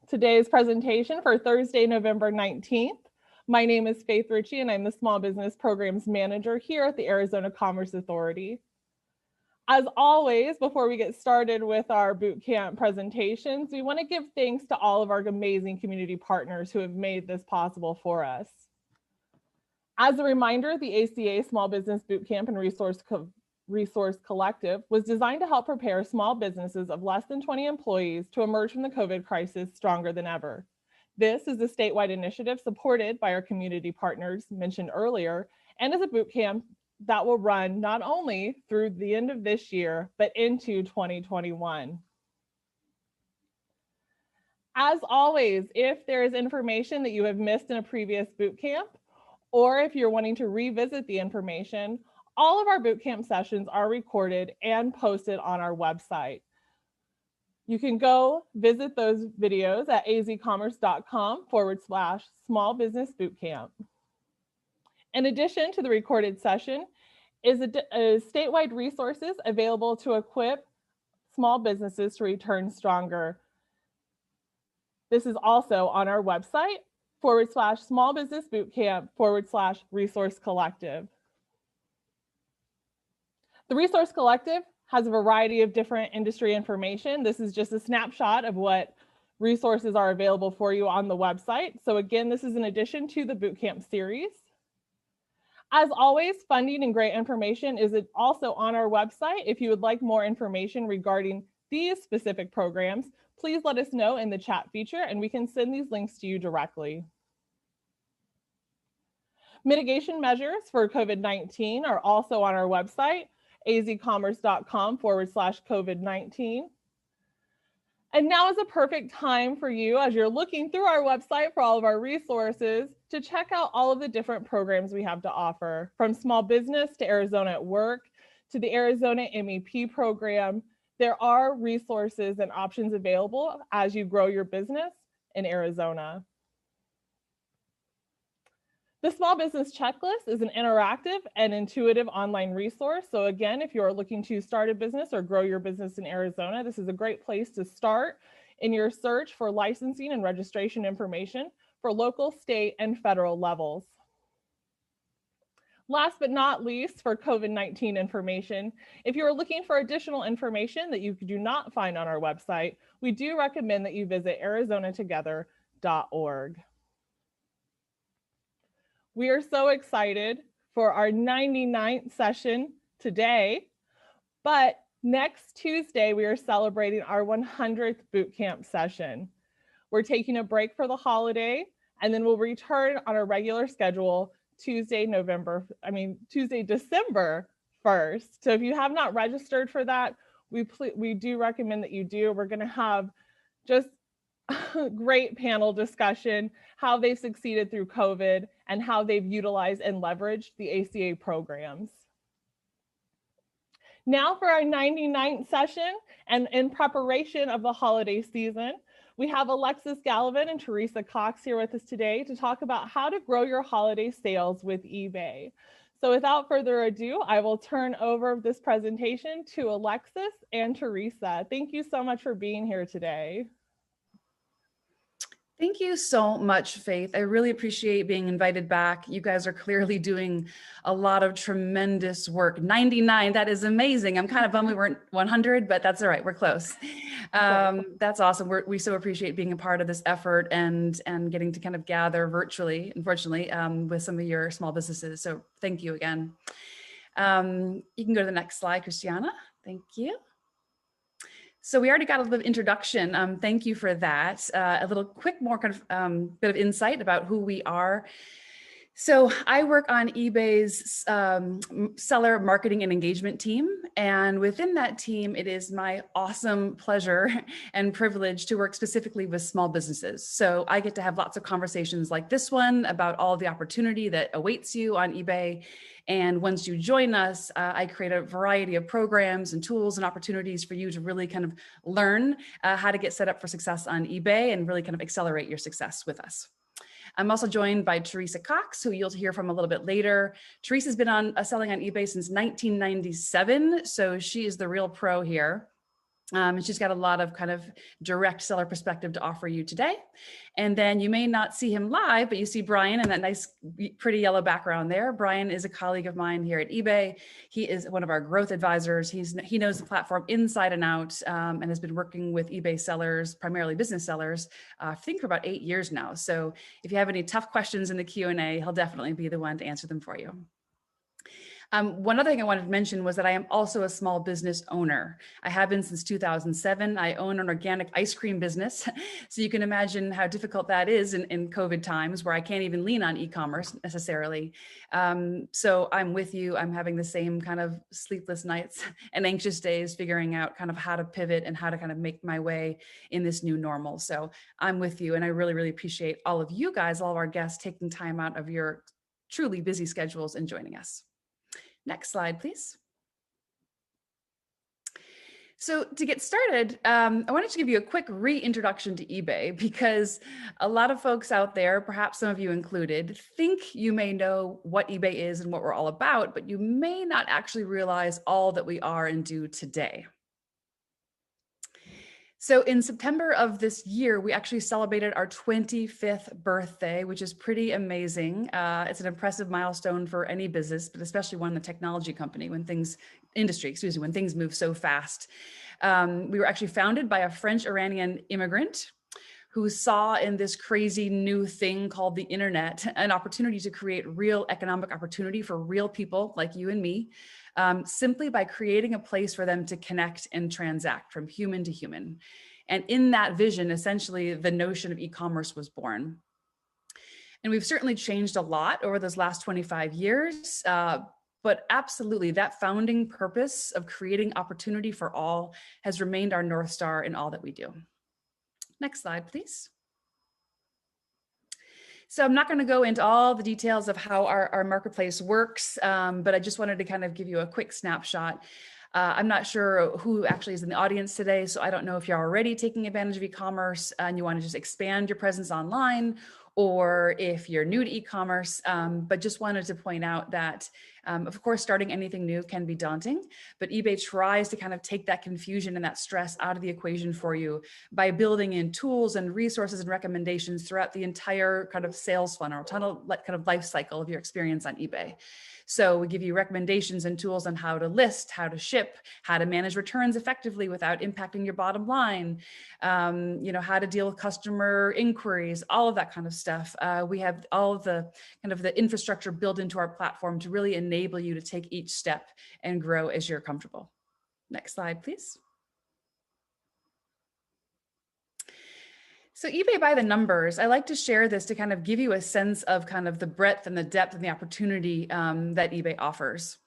today's presentation for Thursday, November 19th. My name is Faith Ritchie, and I'm the Small Business Programs Manager here at the Arizona Commerce Authority. As always, before we get started with our bootcamp presentations, we want to give thanks to all of our amazing community partners who have made this possible for us. As a reminder, the ACA Small Business Bootcamp and Resource Collective was designed to help prepare small businesses of less than 20 employees to emerge from the COVID crisis stronger than ever. This is a statewide initiative supported by our community partners mentioned earlier, and is a bootcamp that will run not only through the end of this year, but into 2021. As always, if there is information that you have missed in a previous bootcamp, or if you're wanting to revisit the information, all of our bootcamp sessions are recorded and posted on our website. You can go visit those videos at azcommerce.com/small business bootcamp. In addition to the recorded session, is statewide resources available to equip small businesses to return stronger. This is also on our website /small business bootcamp /resource collective. The Resource Collective has a variety of different industry information. This is just a snapshot of what resources are available for you on the website. So again, this is in addition to the bootcamp series. As always, funding and grant information is also on our website. If you would like more information regarding these specific programs, please let us know in the chat feature and we can send these links to you directly. Mitigation measures for COVID-19 are also on our website, azcommerce.com/COVID-19. And now is a perfect time for you, as you're looking through our website for all of our resources, to check out all of the different programs we have to offer, from small business to Arizona at Work to the Arizona MEP program. There are resources and options available as you grow your business in Arizona. The Small Business Checklist is an interactive and intuitive online resource. So again, if you're looking to start a business or grow your business in Arizona, this is a great place to start in your search for licensing and registration information for local, state, and federal levels. Last but not least, for COVID-19 information, if you're looking for additional information that you do not find on our website, we do recommend that you visit arizonatogether.org. We are so excited for our 99th session today, but next Tuesday, we are celebrating our 100th bootcamp session. We're taking a break for the holiday, and then we'll return on a regular schedule Tuesday, December 1st. So if you have not registered for that, we do recommend that you do. We're going to have just great panel discussion, how they've succeeded through COVID and how they've utilized and leveraged the ACA programs. Now for our 99th session, and in preparation of the holiday season, we have Alexis Gallivan and Teresa Cox here with us today to talk about how to grow your holiday sales with eBay. So without further ado, I will turn over this presentation to Alexis and Teresa. Thank you so much for being here today. Thank you so much, Faith. I really appreciate being invited back. You guys are clearly doing a lot of tremendous work. 99, that is amazing. I'm kind of bummed we weren't 100, but that's all right. We're close. That's awesome. We so appreciate being a part of this effort and getting to kind of gather virtually, unfortunately, with some of your small businesses. So thank you again. You can go to the next slide, Christiana. Thank you. So we already got a little bit of introduction. Thank you for that. A little quick, more kind of bit of insight about who we are. So I work on eBay's seller marketing and engagement team. And within that team, it is my awesome pleasure and privilege to work specifically with small businesses. So I get to have lots of conversations like this one about all of the opportunity that awaits you on eBay. And once you join us, I create a variety of programs and tools and opportunities for you to really kind of learn how to get set up for success on eBay and really kind of accelerate your success with us. I'm also joined by Teresa Cox, who you'll hear from a little bit later. Teresa's been selling on eBay since 1997, so she is the real pro here. And she's got a lot of kind of direct seller perspective to offer you today. And then you may not see him live, but you see Brian in that nice, pretty yellow background there. Brian is a colleague of mine here at eBay. He is one of our growth advisors. He knows the platform inside and out, and has been working with eBay sellers, primarily business sellers, I think for about 8 years now. So if you have any tough questions in the Q&A, he'll definitely be the one to answer them for you. One other thing I wanted to mention was that I am also a small business owner. I have been since 2007. I own an organic ice cream business. So you can imagine how difficult that is in COVID times where I can't even lean on e-commerce necessarily. So I'm with you. I'm having the same kind of sleepless nights and anxious days figuring out kind of how to pivot and how to kind of make my way in this new normal. So I'm with you. And I really, really appreciate all of you guys, all of our guests taking time out of your truly busy schedules and joining us. Next slide, please. So to get started, I wanted to give you a quick reintroduction to eBay because a lot of folks out there, perhaps some of you included, think you may know what eBay is and what we're all about, but you may not actually realize all that we are and do today. So in September of this year, we actually celebrated our 25th birthday, which is pretty amazing. It's an impressive milestone for any business, but especially one in the technology company when things move so fast. We were actually founded by a French-Iranian immigrant who saw in this crazy new thing called the internet an opportunity to create real economic opportunity for real people like you and me, simply by creating a place for them to connect and transact from human to human. And in that vision, essentially, the notion of e-commerce was born. And we've certainly changed a lot over those last 25 years, but absolutely that founding purpose of creating opportunity for all has remained our North Star in all that we do. Next slide, please. So I'm not going to go into all the details of how our marketplace works, but I just wanted to kind of give you a quick snapshot. I'm not sure who actually is in the audience today, so I don't know if you're already taking advantage of e-commerce and you want to just expand your presence online, or if you're new to e-commerce, but just wanted to point out that, of course, starting anything new can be daunting, but eBay tries to kind of take that confusion and that stress out of the equation for you by building in tools and resources and recommendations throughout the entire kind of sales funnel, kind of life cycle of your experience on eBay. So we give you recommendations and tools on how to list, how to ship, how to manage returns effectively without impacting your bottom line, how to deal with customer inquiries, all of that kind of stuff. We have all of the kind of the infrastructure built into our platform to really enable you to take each step and grow as you're comfortable. Next slide, please. So eBay by the numbers, I like to share this to kind of give you a sense of kind of the breadth and the depth and the opportunity that eBay offers.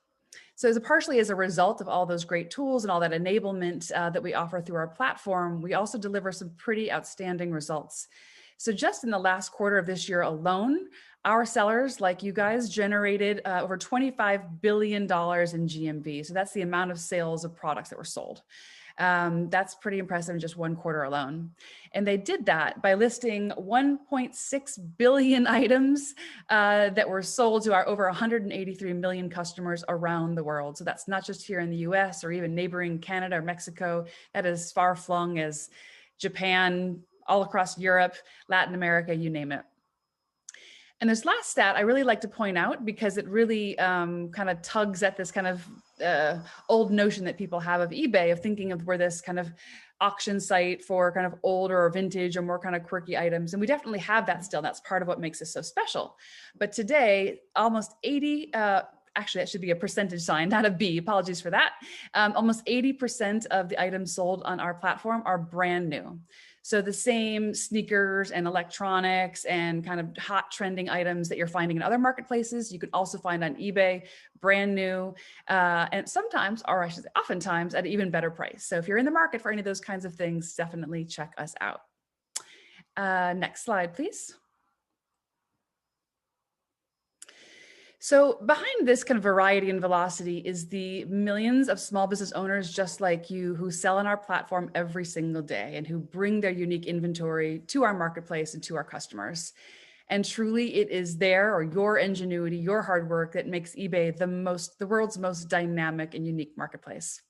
So partially as a result of all those great tools and all that enablement that we offer through our platform, we also deliver some pretty outstanding results. So just in the last quarter of this year alone, our sellers, like you guys, generated over $25 billion in GMV. So that's the amount of sales of products that were sold. That's pretty impressive in just one quarter alone. And they did that by listing 1.6 billion items that were sold to our over 183 million customers around the world. So that's not just here in the US or even neighboring Canada or Mexico. That is far flung as Japan, all across Europe, Latin America, you name it. And this last stat I really like to point out because it really kind of tugs at this kind of old notion that people have of eBay, of thinking of we're this kind of auction site for kind of older or vintage or more kind of quirky items. And we definitely have that still. That's part of what makes us so special. But today, almost 80, actually that should be a percentage sign, not a B, apologies for that. Almost 80% of the items sold on our platform are brand new. So the same sneakers and electronics and kind of hot trending items that you're finding in other marketplaces, you can also find on eBay, brand new, and sometimes, or I should say oftentimes, at an even better price. So if you're in the market for any of those kinds of things, definitely check us out. Next slide, please. So behind this kind of variety and velocity is the millions of small business owners just like you who sell on our platform every single day and who bring their unique inventory to our marketplace and to our customers. And truly it is your ingenuity, your hard work that makes eBay the world's most dynamic and unique marketplace.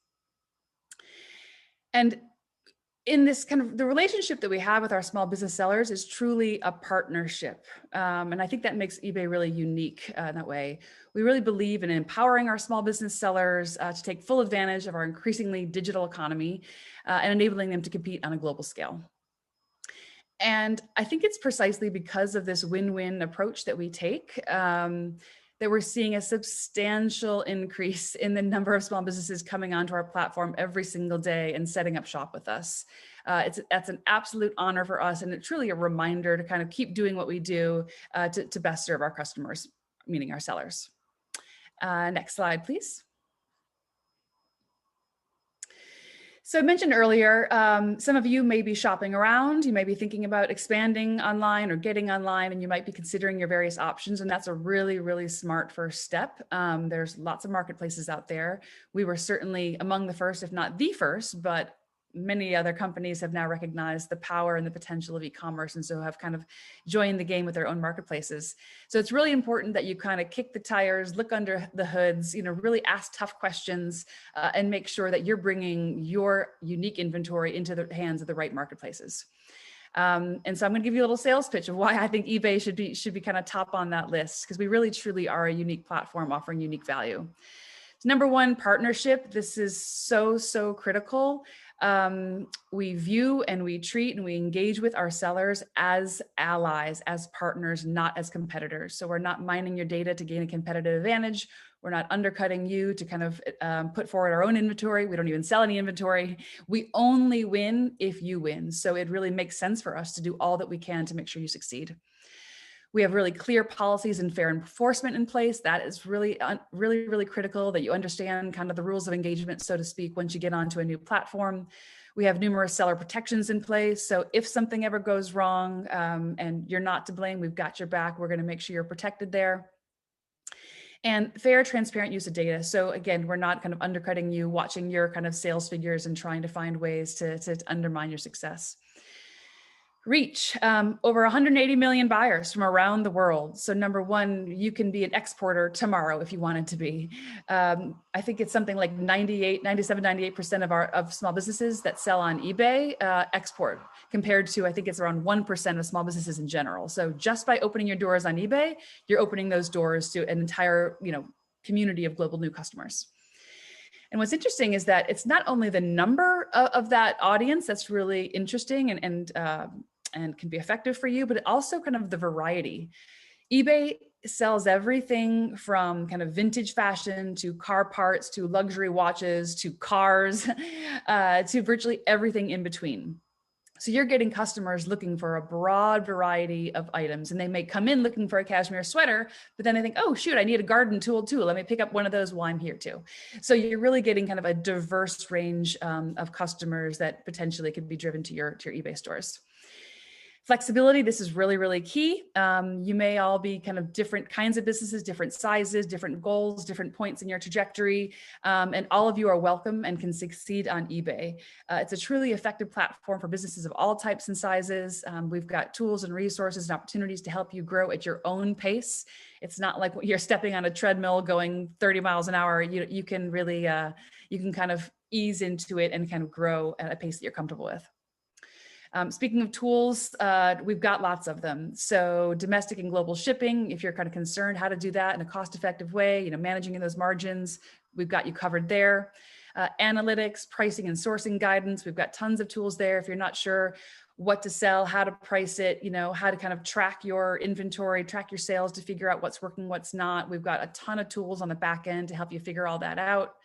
And in this kind of the relationship that we have with our small business sellers is truly a partnership. And I think that makes eBay really unique in that way. We really believe in empowering our small business sellers to take full advantage of our increasingly digital economy and enabling them to compete on a global scale. And I think it's precisely because of this win-win approach that we take that we're seeing a substantial increase in the number of small businesses coming onto our platform every single day and setting up shop with us. That's an absolute honor for us, and it's truly a reminder to kind of keep doing what we do to best serve our customers, meaning our sellers. Next slide, please. So I mentioned earlier, some of you may be shopping around, you may be thinking about expanding online or getting online, and you might be considering your various options. And that's a really, really smart first step. There's lots of marketplaces out there. We were certainly among the first, if not the first, but many other companies have now recognized the power and the potential of e-commerce, and so have kind of joined the game with their own marketplaces. So it's really important that you kind of kick the tires, look under the hoods, really ask tough questions and make sure that you're bringing your unique inventory into the hands of the right marketplaces. And so I'm going to give you a little sales pitch of why I think eBay should be kind of top on that list, because we really truly are a unique platform offering unique value. So number one, partnership. This is so critical. We view and we treat and we engage with our sellers as allies, as partners, not as competitors. So we're not mining your data to gain a competitive advantage. We're not undercutting you to kind of put forward our own inventory. We don't even sell any inventory. We only win if you win. So it really makes sense for us to do all that we can to make sure you succeed. We have really clear policies and fair enforcement in place. That is really critical, that you understand kind of the rules of engagement, so to speak, once you get onto a new platform. We have numerous seller protections in place. So if something ever goes wrong and you're not to blame, we've got your back. We're going to make sure you're protected there. And fair, transparent use of data. So again, we're not kind of undercutting you, watching your kind of sales figures and trying to find ways to undermine your success. Reach, over 180 million buyers from around the world. So number one, you can be an exporter tomorrow if you wanted to be. I think it's something like 98% of small businesses that sell on eBay export, compared to, I think it's around 1% of small businesses in general. So just by opening your doors on eBay, you're opening those doors to an entire, community of global new customers. And what's interesting is that it's not only the number of that audience that's really interesting and can be effective for you, but also kind of the variety. eBay sells everything from kind of vintage fashion to car parts to luxury watches to cars to virtually everything in between. So you're getting customers looking for a broad variety of items, and they may come in looking for a cashmere sweater, but then they think, oh shoot, I need a garden tool too. Let me pick up one of those while I'm here too. So you're really getting kind of a diverse range of customers that potentially could be driven to your eBay stores. Flexibility, this is really key. You may all be kind of different kinds of businesses, different sizes, different goals, different points in your trajectory, and all of you are welcome and can succeed on eBay. It's a truly effective platform for businesses of all types and sizes. We've got tools and resources and opportunities to help you grow at your own pace. It's not like you're stepping on a treadmill going 30 miles an hour. You can really, you can kind of ease into it and kind of grow at a pace that you're comfortable with. Speaking of tools, we've got lots of them. So domestic and global shipping, if you're kind of concerned how to do that in a cost-effective way, managing those margins, we've got you covered there. Analytics, pricing and sourcing guidance, we've got tons of tools there. If you're not sure what to sell, how to price it, how to kind of track your inventory, track your sales to figure out what's working, what's not. We've got a ton of tools on the back end to help you figure all that out.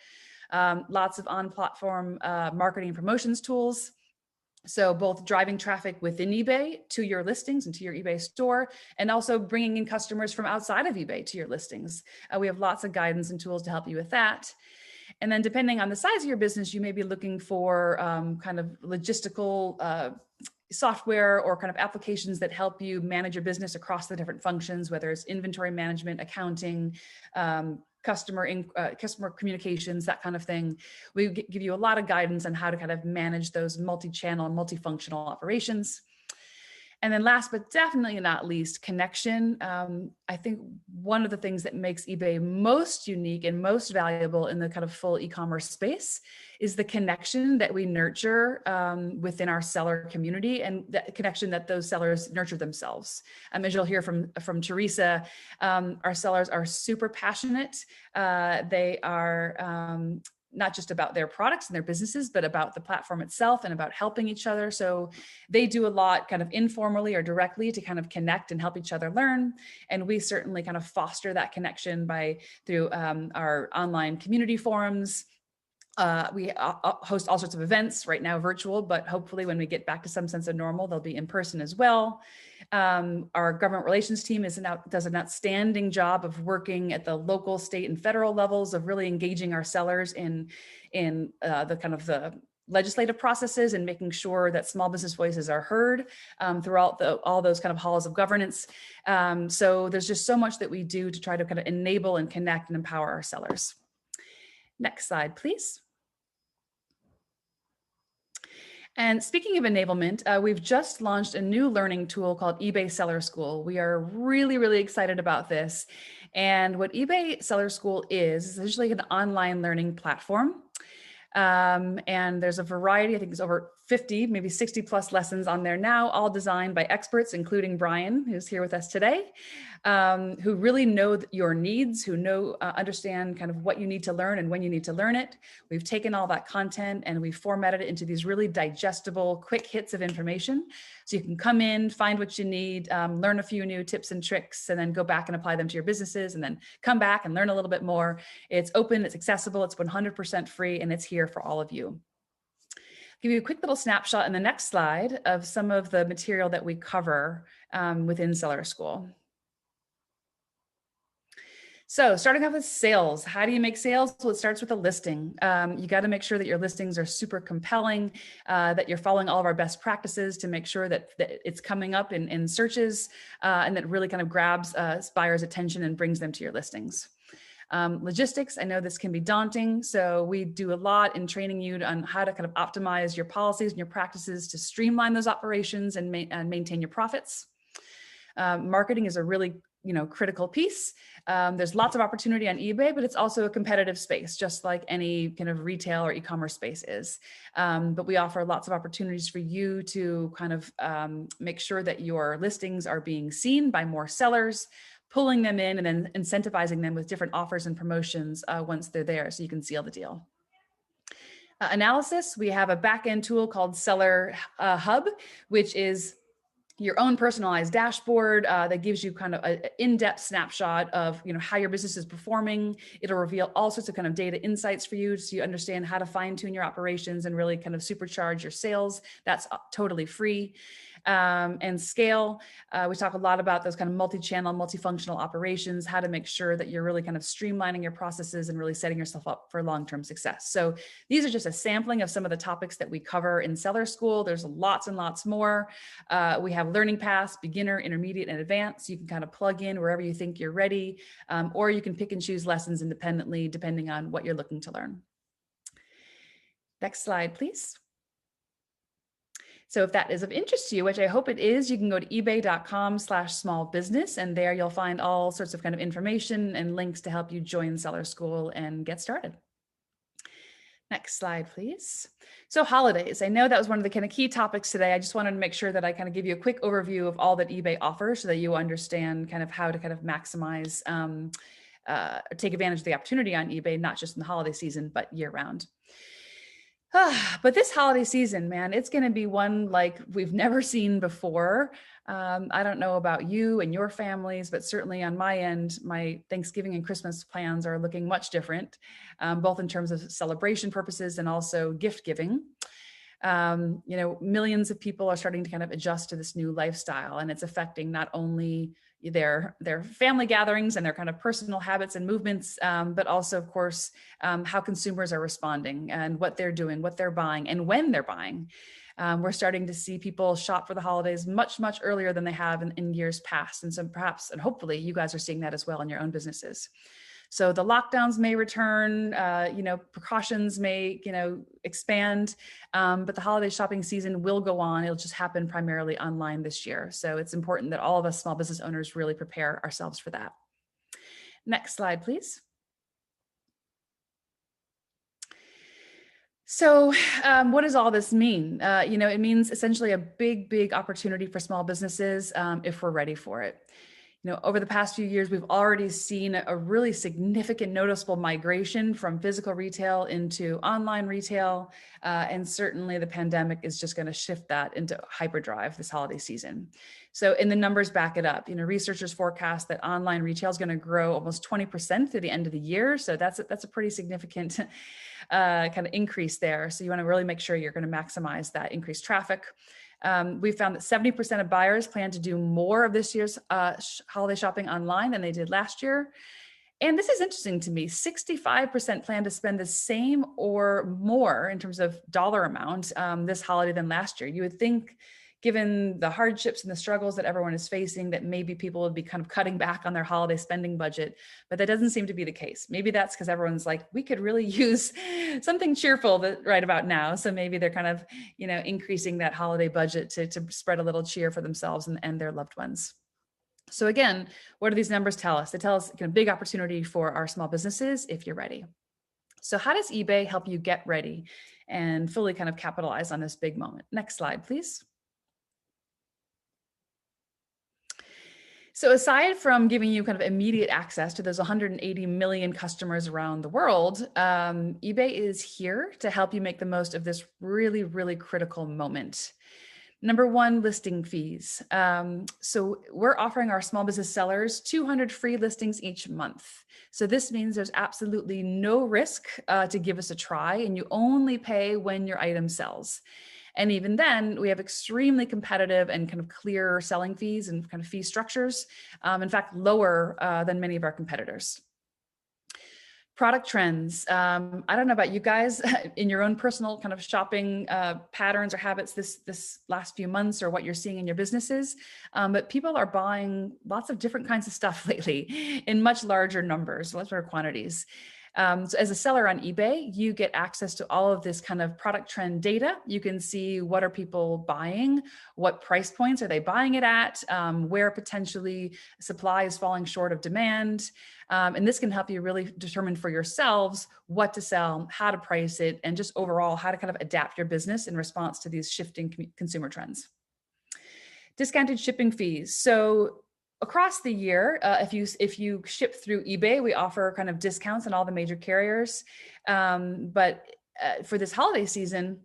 Lots of on-platform marketing and promotions tools. So both driving traffic within eBay to your listings and to your eBay store, and also bringing in customers from outside of eBay to your listings. We have lots of guidance and tools to help you with that. And then depending on the size of your business, you may be looking for kind of logistical software or kind of applications that help you manage your business across the different functions, whether it's inventory management, accounting, customer communications, that kind of thing. We give you a lot of guidance on how to kind of manage those multi-channel and multifunctional operations. And then last, but definitely not least, connection. I think one of the things that makes eBay most unique and most valuable in the kind of full e-commerce space is the connection that we nurture within our seller community, and that connection that those sellers nurture themselves. As you'll hear from Teresa, our sellers are super passionate. They are not just about their products and their businesses, but about the platform itself and about helping each other. So they do a lot kind of informally or directly to kind of connect and help each other learn. And we certainly kind of foster that connection through our online community forums. We host all sorts of events right now, virtual, but hopefully when we get back to some sense of normal, they'll be in person as well. Our government relations team does an outstanding job of working at the local, state, and federal levels of really engaging our sellers in the kind of the legislative processes and making sure that small business voices are heard throughout all those kind of halls of governance. So there's just so much that we do to try to kind of enable and connect and empower our sellers. Next slide, please. And speaking of enablement, we've just launched a new learning tool called eBay Seller School. We are really, really excited about this. And what eBay Seller School is essentially an online learning platform. And there's a variety, I think there's over 50, maybe 60 plus lessons on there now, all designed by experts, including Brian, who's here with us today, who really know your needs, who understand kind of what you need to learn and when you need to learn it. We've taken all that content and we've formatted it into these really digestible, quick hits of information. So you can come in, find what you need, learn a few new tips and tricks, and then go back and apply them to your businesses, and then come back and learn a little bit more. It's open, it's accessible, it's 100% free, and it's here for all of you. I'll give you a quick little snapshot in the next slide of some of the material that we cover within Seller School. So starting off with sales, how do you make sales? Well, it starts with a listing. You got to make sure that your listings are super compelling, that you're following all of our best practices to make sure that it's coming up in searches, and that really kind of grabs buyers' attention and brings them to your listings. Logistics, I know this can be daunting, so we do a lot in training you on how to kind of optimize your policies and your practices to streamline those operations and maintain your profits. Marketing is a really critical piece. There's lots of opportunity on eBay, but it's also a competitive space, just like any kind of retail or e-commerce space is. But we offer lots of opportunities for you to kind of make sure that your listings are being seen by more sellers, pulling them in and then incentivizing them with different offers and promotions once they're there, so you can seal the deal. Analysis, we have a back-end tool called Seller Hub, which is your own personalized dashboard that gives you kind of an in-depth snapshot of how your business is performing. It'll reveal all sorts of kind of data insights for you so you understand how to fine-tune your operations and really kind of supercharge your sales. That's totally free. And scale, we talk a lot about those kind of multi-channel, multifunctional operations, how to make sure that you're really kind of streamlining your processes and really setting yourself up for long-term success. So these are just a sampling of some of the topics that we cover in Seller School. There's lots and lots more. We have learning paths, beginner, intermediate, and advanced. You can kind of plug in wherever you think you're ready, or you can pick and choose lessons independently depending on what you're looking to learn. Next slide, please. So if that is of interest to you, which I hope it is, you can go to ebay.com/smallbusiness, and there you'll find all sorts of kind of information and links to help you join Seller School and get started. Next slide, please. So holidays, I know that was one of the kind of key topics today. I just wanted to make sure that I kind of give you a quick overview of all that eBay offers so that you understand kind of how to kind of maximize, take advantage of the opportunity on eBay, not just in the holiday season, but year round. But this holiday season, man, it's going to be one like we've never seen before. I don't know about you and your families, but certainly on my end, my Thanksgiving and Christmas plans are looking much different, both in terms of celebration purposes and also gift giving. Millions of people are starting to kind of adjust to this new lifestyle, and it's affecting not only their family gatherings and their kind of personal habits and movements, but also, of course, how consumers are responding and what they're doing, what they're buying, and when they're buying. We're starting to see people shop for the holidays much, much earlier than they have in years past. And so perhaps, and hopefully you guys are seeing that as well in your own businesses. So the lockdowns may return, precautions may, expand, but the holiday shopping season will go on. It'll just happen primarily online this year. So it's important that all of us small business owners really prepare ourselves for that. Next slide, please. So what does all this mean? It means essentially a big opportunity for small businesses if we're ready for it. Over the past few years, we've already seen a really significant noticeable migration from physical retail into online retail. And certainly the pandemic is just going to shift that into hyperdrive this holiday season. So the numbers back it up. Researchers forecast that online retail is going to grow almost 20% through the end of the year. So that's a pretty significant kind of increase there. So you want to really make sure you're going to maximize that increased traffic. We found that 70% of buyers plan to do more of this year's holiday shopping online than they did last year. And this is interesting to me. 65% plan to spend the same or more in terms of dollar amount this holiday than last year. You would think, given the hardships and the struggles that everyone is facing, that maybe people would be kind of cutting back on their holiday spending budget, but that doesn't seem to be the case. Maybe that's because everyone's like, we could really use something cheerful right about now. So maybe they're kind of, increasing that holiday budget to spread a little cheer for themselves and their loved ones. So again, what do these numbers tell us? They tell us a big opportunity for our small businesses if you're ready. So how does eBay help you get ready and fully kind of capitalize on this big moment? Next slide, please. So aside from giving you kind of immediate access to those 180 million customers around the world, eBay is here to help you make the most of this really critical moment. Number one, listing fees. So we're offering our small business sellers 200 free listings each month. So this means there's absolutely no risk to give us a try, and you only pay when your item sells. And even then, we have extremely competitive and kind of clear selling fees and kind of fee structures, in fact, lower than many of our competitors. Product trends. I don't know about you guys in your own personal kind of shopping patterns or habits this last few months, or what you're seeing in your businesses, but people are buying lots of different kinds of stuff lately in much larger numbers, larger quantities. So as a seller on eBay, you get access to all of this kind of product trend data. You can see what are people buying, what price points are they buying it at, where potentially supply is falling short of demand. And this can help you really determine for yourselves what to sell, how to price it, and just overall how to kind of adapt your business in response to these shifting consumer trends. Discounted shipping fees. So across the year, if you ship through eBay, we offer kind of discounts on all the major carriers. But for this holiday season,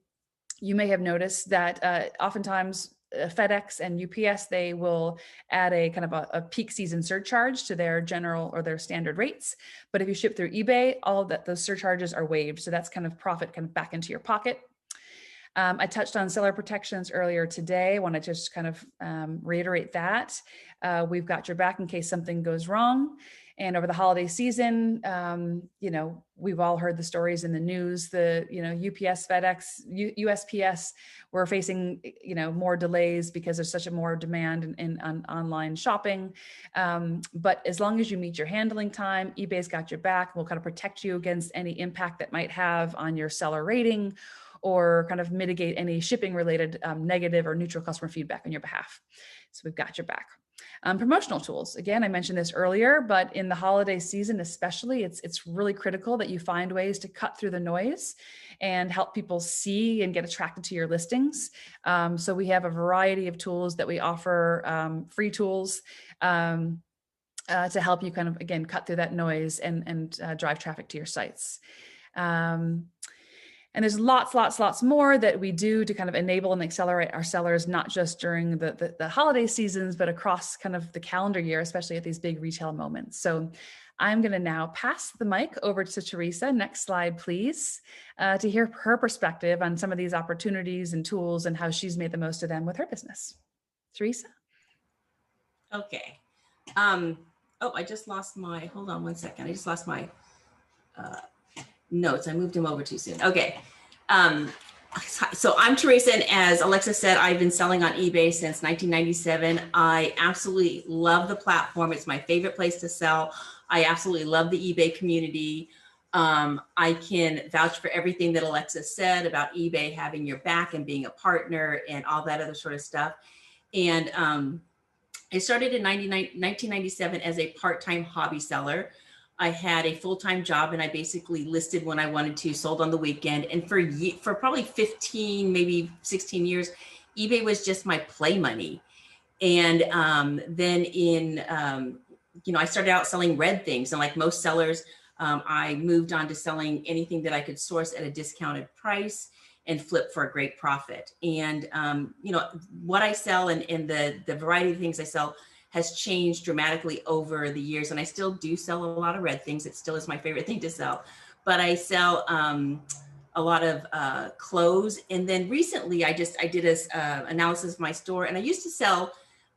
you may have noticed that oftentimes FedEx and UPS, they will add a kind of a peak season surcharge to their general or their standard rates. But if you ship through eBay, all of that, those surcharges are waived. So that's kind of profit kind of back into your pocket. I touched on seller protections earlier today. I want to just kind of reiterate that. We've got your back in case something goes wrong. And over the holiday season, we've all heard the stories in the news. The UPS, FedEx, USPS were facing more delays because there's such a more demand in online shopping. But as long as you meet your handling time, eBay's got your back. We'll kind of protect you against any impact that might have on your seller rating, or kind of mitigate any shipping related negative or neutral customer feedback on your behalf. So we've got your back. Promotional tools. Again, I mentioned this earlier, but in the holiday season especially, it's really critical that you find ways to cut through the noise and help people see and get attracted to your listings. So we have a variety of tools that we offer, free tools, to help you kind of, again, cut through that noise and drive traffic to your sites. And there's lots more that we do to kind of enable and accelerate our sellers, not just during the holiday seasons, but across kind of the calendar year, especially at these big retail moments. So I'm going to now pass the mic over to Teresa. Next slide, please, to hear her perspective on some of these opportunities and tools and how she's made the most of them with her business. Teresa? Okay. I just lost my, hold on one second. I just lost my notes. I moved them over too soon. Okay. So I'm Teresa, and as Alexa said, I've been selling on eBay since 1997. I absolutely love the platform. It's my favorite place to sell. I absolutely love the eBay community. I can vouch for everything that Alexa said about eBay having your back and being a partner and all that other sort of stuff. And I started in 1997 as a part-time hobby seller. I had a full-time job and I basically listed when I wanted to, sold on the weekend. And for probably 15, maybe 16 years, eBay was just my play money. And then I started out selling red things. And like most sellers, I moved on to selling anything that I could source at a discounted price and flip for a great profit. And, what I sell and the variety of things I sell has changed dramatically over the years. And I still do sell a lot of red things. It still is my favorite thing to sell, but I sell a lot of clothes. And then recently I did a analysis of my store, and I used to sell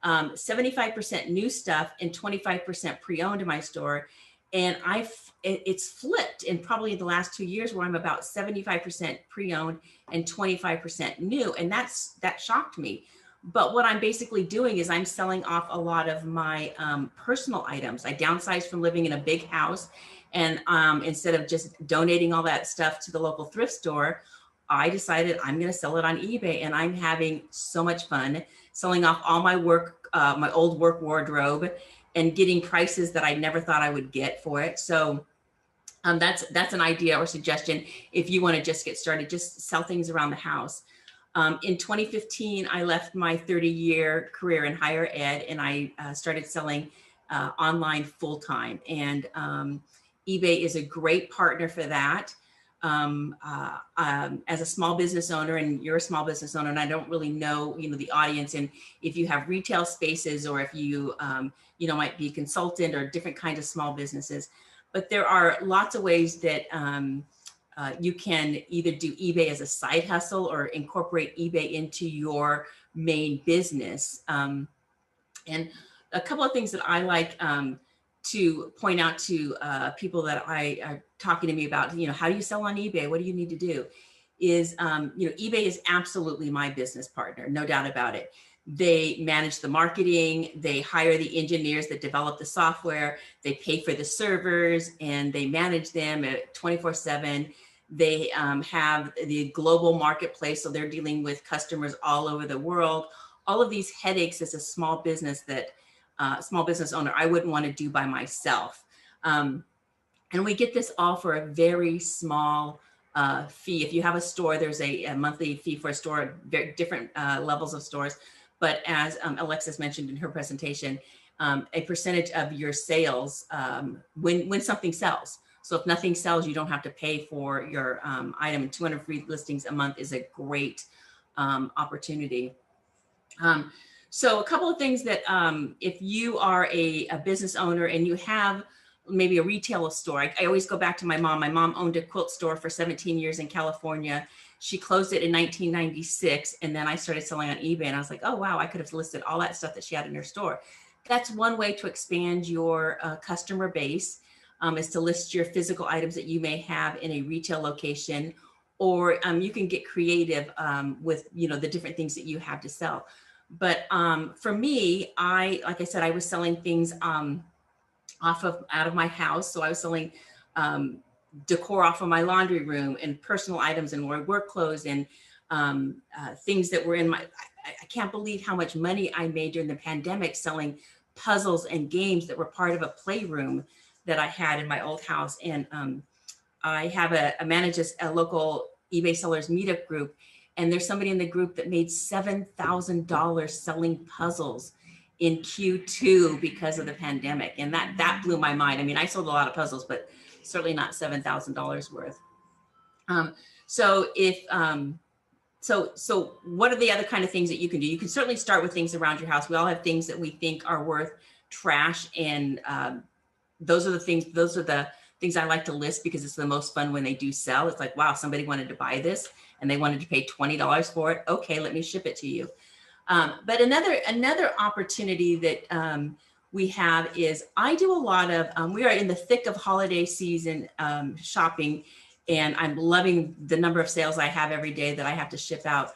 75% new stuff and 25% pre-owned in my store. And it's flipped in probably the last 2 years, where I'm about 75% pre-owned and 25% new. And that shocked me. But what I'm basically doing is I'm selling off a lot of my personal items. I downsized from living in a big house. And instead of just donating all that stuff to the local thrift store, I decided I'm going to sell it on eBay. And I'm having so much fun selling off all my my old work wardrobe, and getting prices that I never thought I would get for it. So that's an idea or suggestion. If you want to just get started, just sell things around the house. In 2015, I left my 30-year career in higher ed, and I started selling online full-time. And eBay is a great partner for that. As a small business owner, and you're a small business owner, and I don't really know, the audience, and if you have retail spaces, or if you, might be a consultant or different kinds of small businesses, but there are lots of ways that you can either do eBay as a side hustle or incorporate eBay into your main business. And a couple of things that I like to point out to people that are talking to me about, how do you sell on eBay? What do you need to do? Is, eBay is absolutely my business partner, no doubt about it. They manage the marketing, they hire the engineers that develop the software, they pay for the servers, and they manage them at 24/7. They have the global marketplace, so they're dealing with customers all over the world. All of these headaches as a small business owner, I wouldn't want to do by myself. And we get this all for a very small fee. If you have a store, there's a monthly fee for a store, very different levels of stores. But as Alexis mentioned in her presentation, a percentage of your sales when something sells. So if nothing sells, you don't have to pay for your item. And 200 free listings a month is a great opportunity. So a couple of things that if you are a business owner and you have maybe a retail store, I always go back to my mom. My mom owned a quilt store for 17 years in California. She closed it in 1996. And then I started selling on eBay, and I was like, oh, wow, I could have listed all that stuff that she had in her store. That's one way to expand your customer base, is to list your physical items that you may have in a retail location, or you can get creative with, the different things that you have to sell. But for me, like I said, I was selling things out of my house. So I was selling decor off of my laundry room, and personal items, and work clothes, and things that were in my, I can't believe how much money I made during the pandemic selling puzzles and games that were part of a playroom that I had in my old house. And I have I manage a local eBay sellers meetup group, and there's somebody in the group that made $7,000 selling puzzles in Q2 because of the pandemic. And that blew my mind. I mean, I sold a lot of puzzles, but certainly not $7,000 worth. So what are the other kind of things that you can do? You can certainly start with things around your house. We all have things that we think are worth trash. And those are the things I like to list, because it's the most fun when they do sell. It's like, wow, somebody wanted to buy this and they wanted to pay $20 for it. Okay, let me ship it to you. But another opportunity that we have is, I do a lot of, we are in the thick of holiday season shopping, and I'm loving the number of sales I have every day that I have to ship out.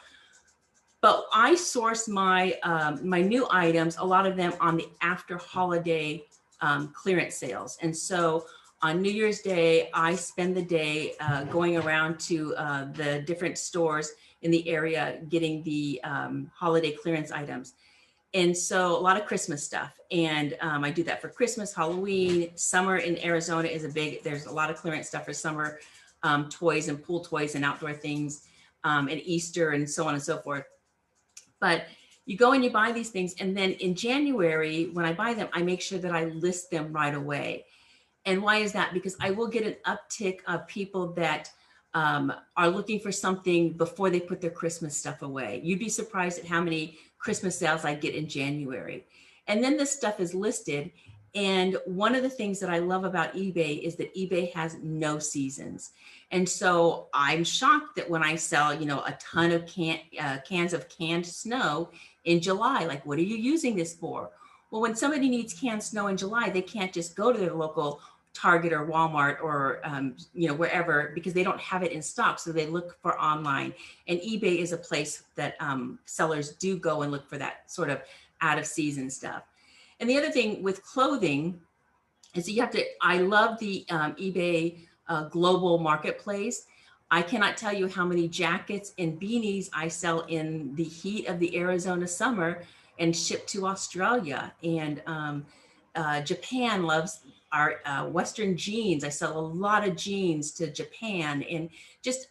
But I source my my new items, a lot of them on the after holiday clearance sales. And so on New Year's Day, I spend the day going around to the different stores in the area getting the holiday clearance items. And so a lot of Christmas stuff. And I do that for Christmas, Halloween. Summer in Arizona is there's a lot of clearance stuff for summer toys and pool toys and outdoor things, and Easter and so on and so forth. But you go and you buy these things. And then in January, when I buy them, I make sure that I list them right away. And why is that? Because I will get an uptick of people that are looking for something before they put their Christmas stuff away. You'd be surprised at how many Christmas sales I get in January. And then this stuff is listed. And one of the things that I love about eBay is that eBay has no seasons. And so I'm shocked that when I sell, a ton of cans of canned snow in July, like, what are you using this for? Well, when somebody needs canned snow in July, they can't just go to their local Target or Walmart or, wherever, because they don't have it in stock. So they look for online, and eBay is a place that sellers do go and look for that sort of out of season stuff. And the other thing with clothing is that I love the eBay global marketplace. I cannot tell you how many jackets and beanies I sell in the heat of the Arizona summer and ship to Australia. And Japan loves our Western jeans. I sell a lot of jeans to Japan, and just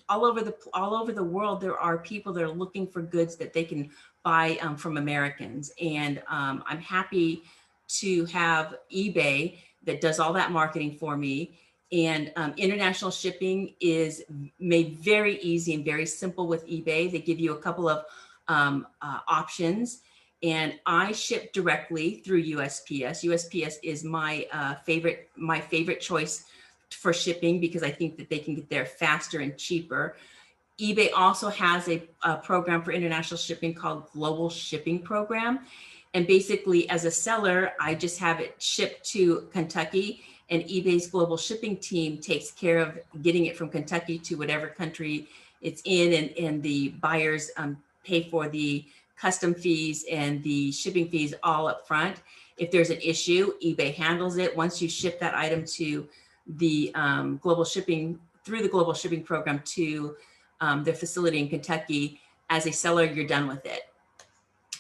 all over the world, there are people that are looking for goods that they can buy from Americans. And I'm happy to have eBay that does all that marketing for me. And international shipping is made very easy and very simple with eBay. They give you a couple of options. And I ship directly through USPS. USPS is my favorite choice for shipping, because I think that they can get there faster and cheaper. eBay also has a program for international shipping called Global Shipping Program. And basically, as a seller, I just have it shipped to Kentucky, and eBay's global shipping team takes care of getting it from Kentucky to whatever country it's in, and the buyers pay for the custom fees and the shipping fees all up front. If there's an issue, eBay handles it. Once you ship that item to the global shipping, through the global shipping program to their facility in Kentucky, as a seller, you're done with it.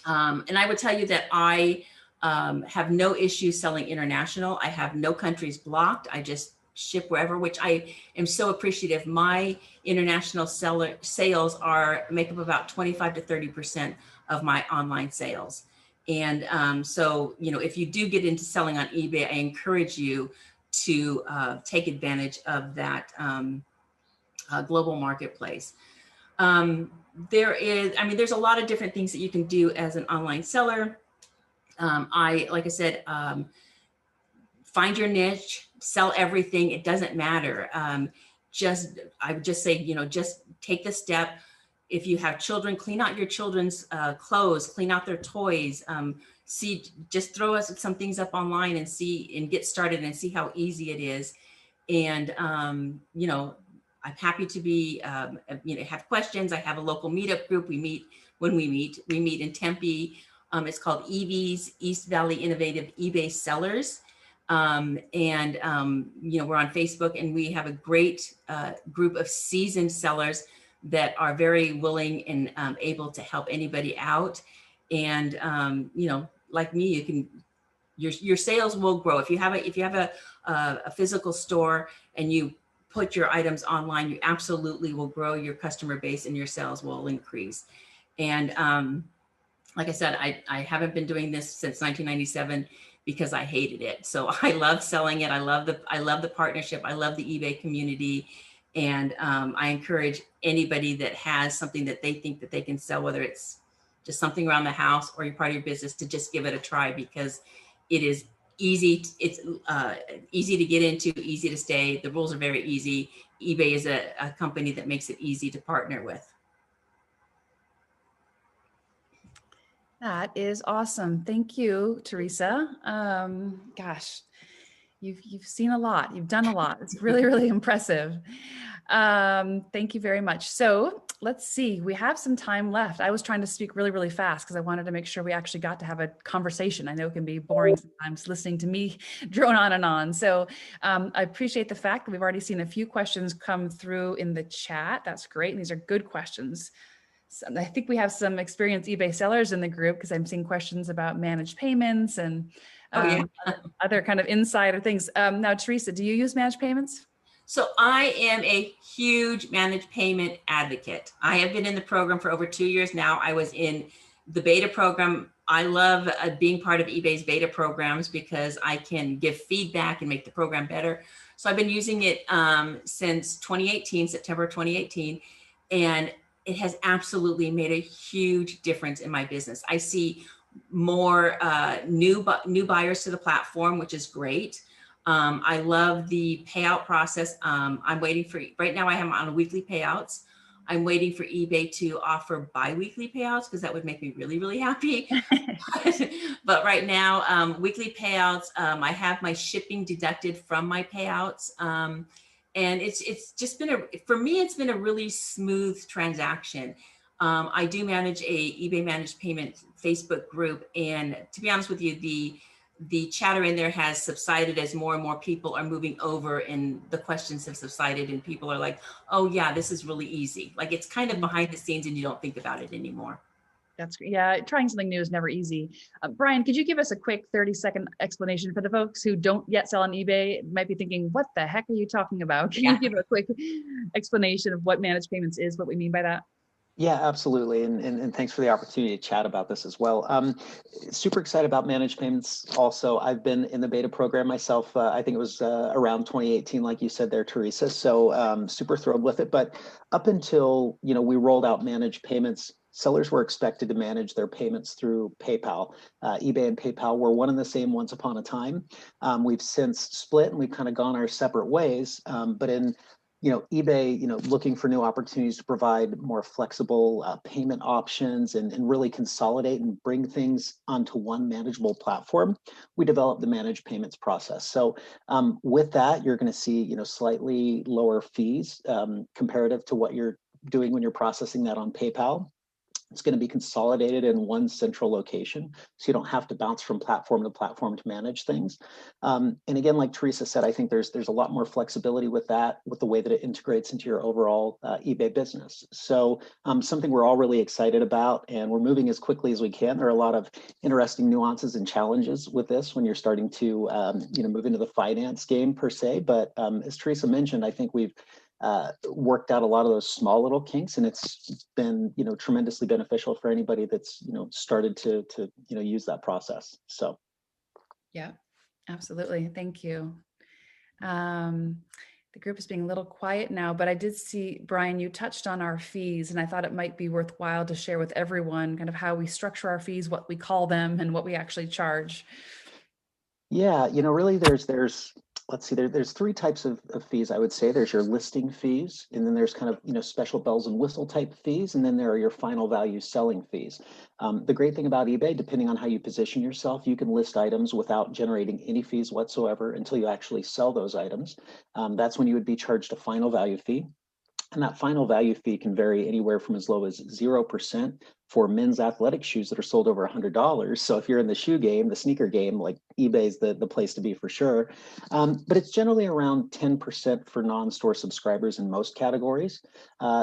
And I would tell you that I have no issue selling international. I have no countries blocked. I just ship wherever, which I am so appreciative. My international sales make up about 25 to 30% of my online sales. And so, if you do get into selling on eBay, I encourage you to take advantage of that global marketplace. There's a lot of different things that you can do as an online seller. Like I said, find your niche, sell everything. It doesn't matter. I would just say, just take the step. If you have children, clean out your children's clothes, clean out their toys. Just throw us some things up online and get started and see how easy it is. And, I'm happy to be, have questions. I have a local meetup group. We meet in Tempe. It's called EV's, East Valley Innovative eBay Sellers. We're on Facebook, and we have a great group of seasoned sellers that are very willing and able to help anybody out. And, like me, your sales will grow. If you have a physical store and you put your items online, you absolutely will grow your customer base, and your sales will increase. And like I said, I haven't been doing this since 1997 because I hated it. So I love selling it. I love the partnership. I love the eBay community. And I encourage anybody that has something that they think that they can sell, whether it's just something around the house or you're part of your business, to just give it a try, because it is easy. It's easy to get into, easy to stay. The rules are very easy. eBay is a company that makes it easy to partner with. That is awesome. Thank you, Teresa. Gosh, you've seen a lot. You've done a lot. It's really, really impressive. Thank you very much. So let's see, we have some time left. I was trying to speak really, really fast because I wanted to make sure we actually got to have a conversation. I know it can be boring sometimes listening to me drone on and on. So I appreciate the fact that we've already seen a few questions come through in the chat. That's great. And these are good questions. So I think we have some experienced eBay sellers in the group because I'm seeing questions about managed payments and other kind of insider things. Now, Teresa, do you use managed payments? So I am a huge managed payment advocate. I have been in the program for over 2 years now. I was in the beta program. I love being part of eBay's beta programs because I can give feedback and make the program better. So I've been using it since 2018, September 2018, and it has absolutely made a huge difference in my business. I see more new buyers to the platform, which is great. I love the payout process. I'm waiting for, right now I am on weekly payouts. I'm waiting for eBay to offer bi-weekly payouts because that would make me really, really happy. But right now, weekly payouts, I have my shipping deducted from my payouts. And it's just been for me, it's been a really smooth transaction. I do manage a eBay managed payment Facebook group. And to be honest with you, the chatter in there has subsided as more and more people are moving over and the questions have subsided and people are like, oh yeah, this is really easy. Like it's kind of behind the scenes and you don't think about it anymore. That's great. Yeah, trying something new is never easy. Brian, could you give us a quick 30-second explanation for the folks who don't yet sell on eBay? Might be thinking, what the heck are you talking about? Can you give a quick explanation of what managed payments is, what we mean by that? Yeah, absolutely. And thanks for the opportunity to chat about this as well. Super excited about managed payments. Also, I've been in the beta program myself. I think it was around 2018, like you said there, Teresa. So super thrilled with it. But up until, we rolled out managed payments, sellers were expected to manage their payments through PayPal. eBay and PayPal were one and the same once upon a time. We've since split and we've kind of gone our separate ways. But in eBay, looking for new opportunities to provide more flexible payment options and really consolidate and bring things onto one manageable platform, we developed the managed payments process. So with that, you're going to see, slightly lower fees comparative to what you're doing when you're processing that on PayPal. It's going to be consolidated in one central location, so you don't have to bounce from platform to platform to manage things. And again, like Teresa said, I think there's a lot more flexibility with that, with the way that it integrates into your overall eBay business. So something we're all really excited about, and we're moving as quickly as we can. There are a lot of interesting nuances and challenges with this when you're starting to move into the finance game per se. But as Teresa mentioned, I think we've worked out a lot of those small little kinks, and it's been tremendously beneficial for anybody that's started to use that process. So yeah, absolutely. Thank you. The group is being a little quiet now, but I did see, Brian, you touched on our fees, and I thought it might be worthwhile to share with everyone kind of how we structure our fees, what we call them, and what we actually charge. Yeah, really let's see, there's three types of fees, I would say. There's your listing fees, and then there's kind of, special bells and whistle type fees, and then there are your final value selling fees. The great thing about eBay, depending on how you position yourself, you can list items without generating any fees whatsoever until you actually sell those items. That's when you would be charged a final value fee. And that final value fee can vary anywhere from as low as 0% for men's athletic shoes that are sold over $100. So if you're in the shoe game, the sneaker game, like eBay's the place to be for sure. But it's generally around 10% for non-store subscribers in most categories.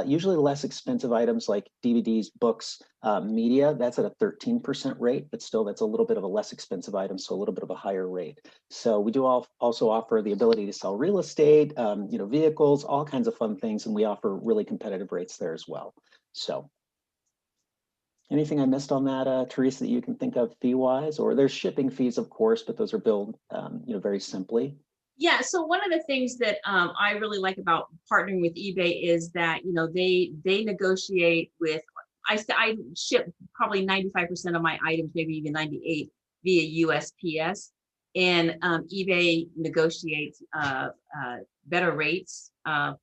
Usually less expensive items like DVDs, books, media, that's at a 13% rate, but still that's a little bit of a less expensive item, so a little bit of a higher rate. So we do also offer the ability to sell real estate, vehicles, all kinds of fun things, and we offer really competitive rates there as well. So anything I missed on that, Teresa, that you can think of fee-wise? Or there's shipping fees, of course, but those are billed, very simply. Yeah, so one of the things that I really like about partnering with eBay is that they negotiate with. I ship probably 95% of my items, maybe even 98, via USPS, and eBay negotiates better rates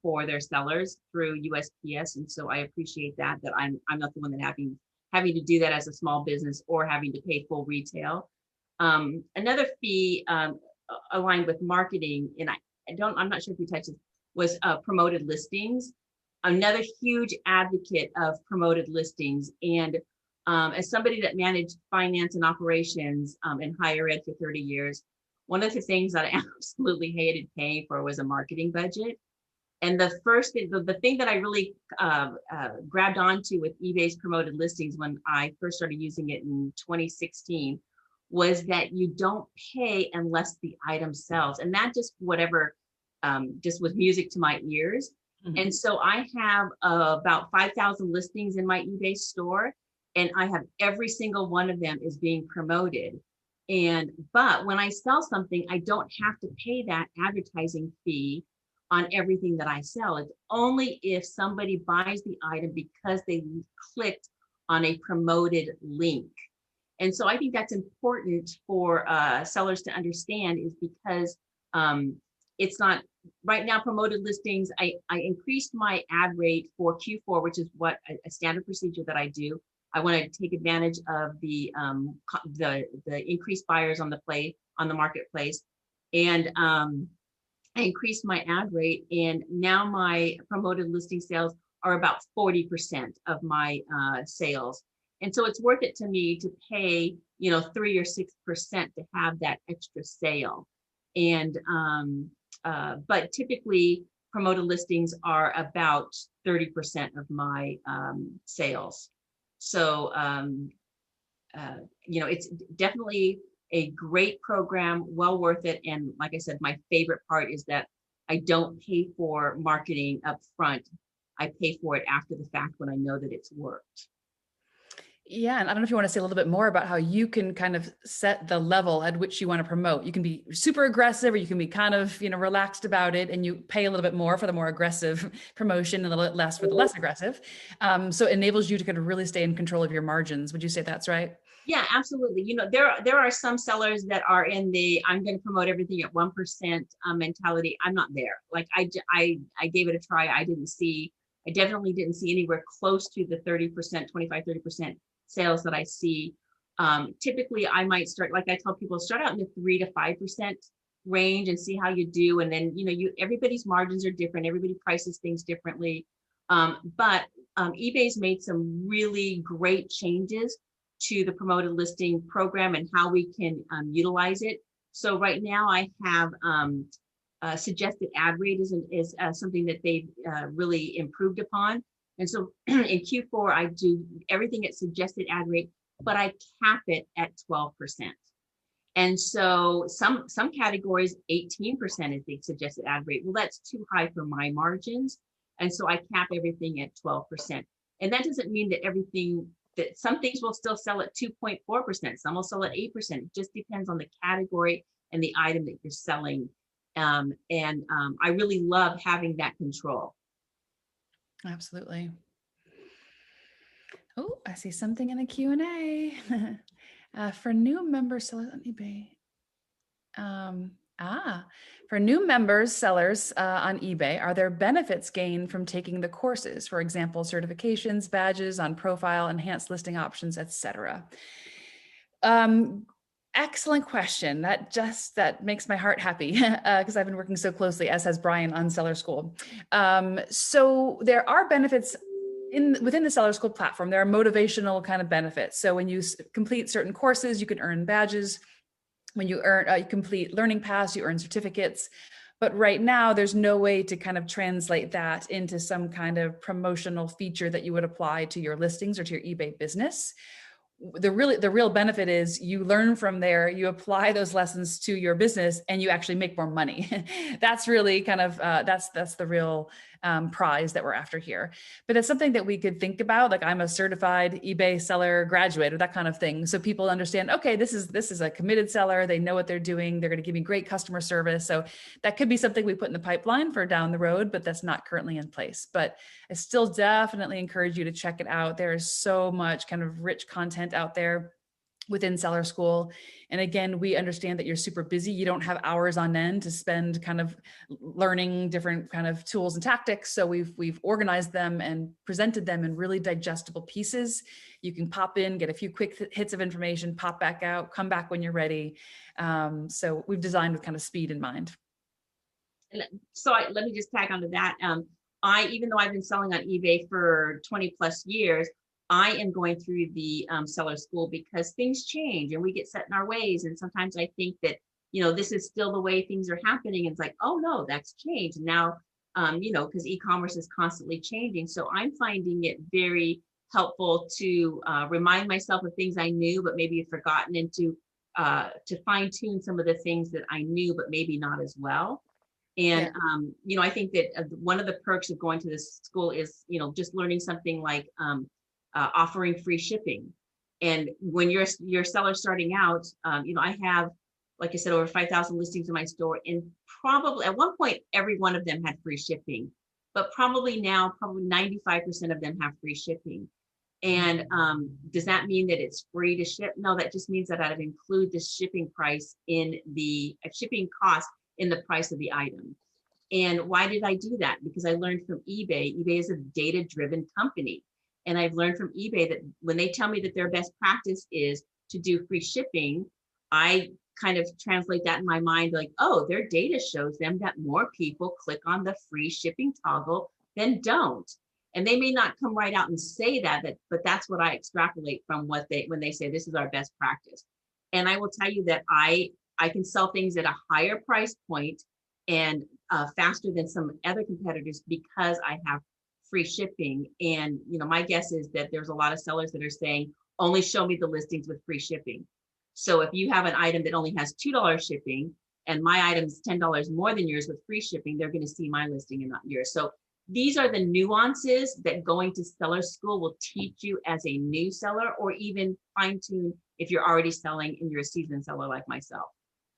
for their sellers through USPS, and so I appreciate that I'm not the one that having to do that as a small business or having to pay full retail. Another fee aligned with marketing, and I'm not sure if we touched it, was promoted listings. another huge advocate of promoted listings. And as somebody that managed finance and operations in higher ed for 30 years, one of the things that I absolutely hated paying for was a marketing budget. And the first thing, the thing that I really grabbed onto with eBay's promoted listings when I first started using it in 2016 was that you don't pay unless the item sells. And that just whatever, just was music to my ears. Mm-hmm. And so I have about 5,000 listings in my eBay store, and I have every single one of them is being promoted. But when I sell something, I don't have to pay that advertising fee on everything that I sell. It's only if somebody buys the item because they clicked on a promoted link. And so I think that's important for sellers to understand, is because it's not right now promoted listings. I increased my ad rate for Q4, which is what a standard procedure that I do. I want to take advantage of the increased buyers on the marketplace, and I increased my ad rate, and now my promoted listing sales are about 40% of my sales. And so it's worth it to me to pay, 3 or 6% to have that extra sale. And but typically promoted listings are about 30% of my sales. So it's definitely a great program, well worth it. And like I said, my favorite part is that I don't pay for marketing up front. I pay for it after the fact when I know that it's worked. Yeah. And I don't know if you want to say a little bit more about how you can kind of set the level at which you want to promote. You can be super aggressive, or you can be kind of, relaxed about it, and you pay a little bit more for the more aggressive promotion and a little bit less for the less aggressive. So it enables you to kind of really stay in control of your margins. Would you say that's right? Yeah, absolutely. There are some sellers that are in the I'm going to promote everything at 1% mentality. I'm not there. Like I gave it a try. I definitely didn't see anywhere close to the 30%, 25, 30% sales that I see. Typically, I might start, like I tell people, start out in the 3 to 5% range and see how you do. And then, everybody's margins are different. Everybody prices things differently. But eBay's made some really great changes to the promoted listing program and how we can utilize it. So right now I have suggested ad rate is something that they've really improved upon. And so in Q4, I do everything at suggested ad rate, but I cap it at 12%. And so some categories, 18% is the suggested ad rate. Well, that's too high for my margins. And so I cap everything at 12%. And that doesn't mean that some things will still sell at 2.4%. Some will sell at 8%. It just depends on the category and the item that you're selling. I really love having that control. Absolutely. Oh, I see something in the Q&A. For new members sellers on eBay. For new members sellers on eBay, are there benefits gained from taking the courses? For example, certifications, badges on profile, enhanced listing options, etc. Excellent question. That makes my heart happy because I've been working so closely, as has Brian, on Seller School. So there are benefits within the Seller School platform. There are motivational kind of benefits. So when you complete certain courses, you can earn badges. When you complete Learning Pass, you earn certificates. But right now, there's no way to kind of translate that into some kind of promotional feature that you would apply to your listings or to your eBay business. The real benefit is you learn from there, you apply those lessons to your business, and you actually make more money. That's really kind of, that's the real prize that we're after here. But it's something that we could think about. Like, I'm a certified eBay seller graduate, or that kind of thing. So people understand, okay, this is a committed seller. They know what they're doing. They're going to give me great customer service. So that could be something we put in the pipeline for down the road, but that's not currently in place. But I still definitely encourage you to check it out. There is so much kind of rich content out there within Seller School. And again, we understand that you're super busy. You don't have hours on end to spend kind of learning different kind of tools and tactics. So we've organized them and presented them in really digestible pieces. You can pop in, get a few quick hits of information, pop back out, come back when you're ready. So we've designed with kind of speed in mind. So let me just tag onto that. even though I've been selling on eBay for 20 plus years, I am going through the seller school because things change and we get set in our ways. And sometimes I think that, this is still the way things are happening. And it's like, oh no, that's changed. And now, because e-commerce is constantly changing. So I'm finding it very helpful to remind myself of things I knew, but maybe had forgotten, and to fine tune some of the things that I knew, but maybe not as well. And, I think that one of the perks of going to this school is, just learning something like offering free shipping. And when you're a seller starting out, I have, like I said, over 5,000 listings in my store, and probably at one point, every one of them had free shipping, but probably now, 95% of them have free shipping. And does that mean that it's free to ship? No, that just means that I'd include the shipping price in the shipping cost in the price of the item. And why did I do that? Because I learned from eBay. eBay is a data-driven company. And I've learned from eBay that when they tell me that their best practice is to do free shipping, I kind of translate that in my mind like, oh, their data shows them that more people click on the free shipping toggle than don't. And they may not come right out and say that, but that's what I extrapolate from when they say this is our best practice. And I will tell you that I can sell things at a higher price point and faster than some other competitors because I have free shipping. And my guess is that there's a lot of sellers that are saying, only show me the listings with free shipping. So if you have an item that only has $2 shipping and my item is $10 more than yours with free shipping, they're going to see my listing and not yours. So these are the nuances that going to seller school will teach you as a new seller, or even fine tune if you're already selling and you're a seasoned seller like myself.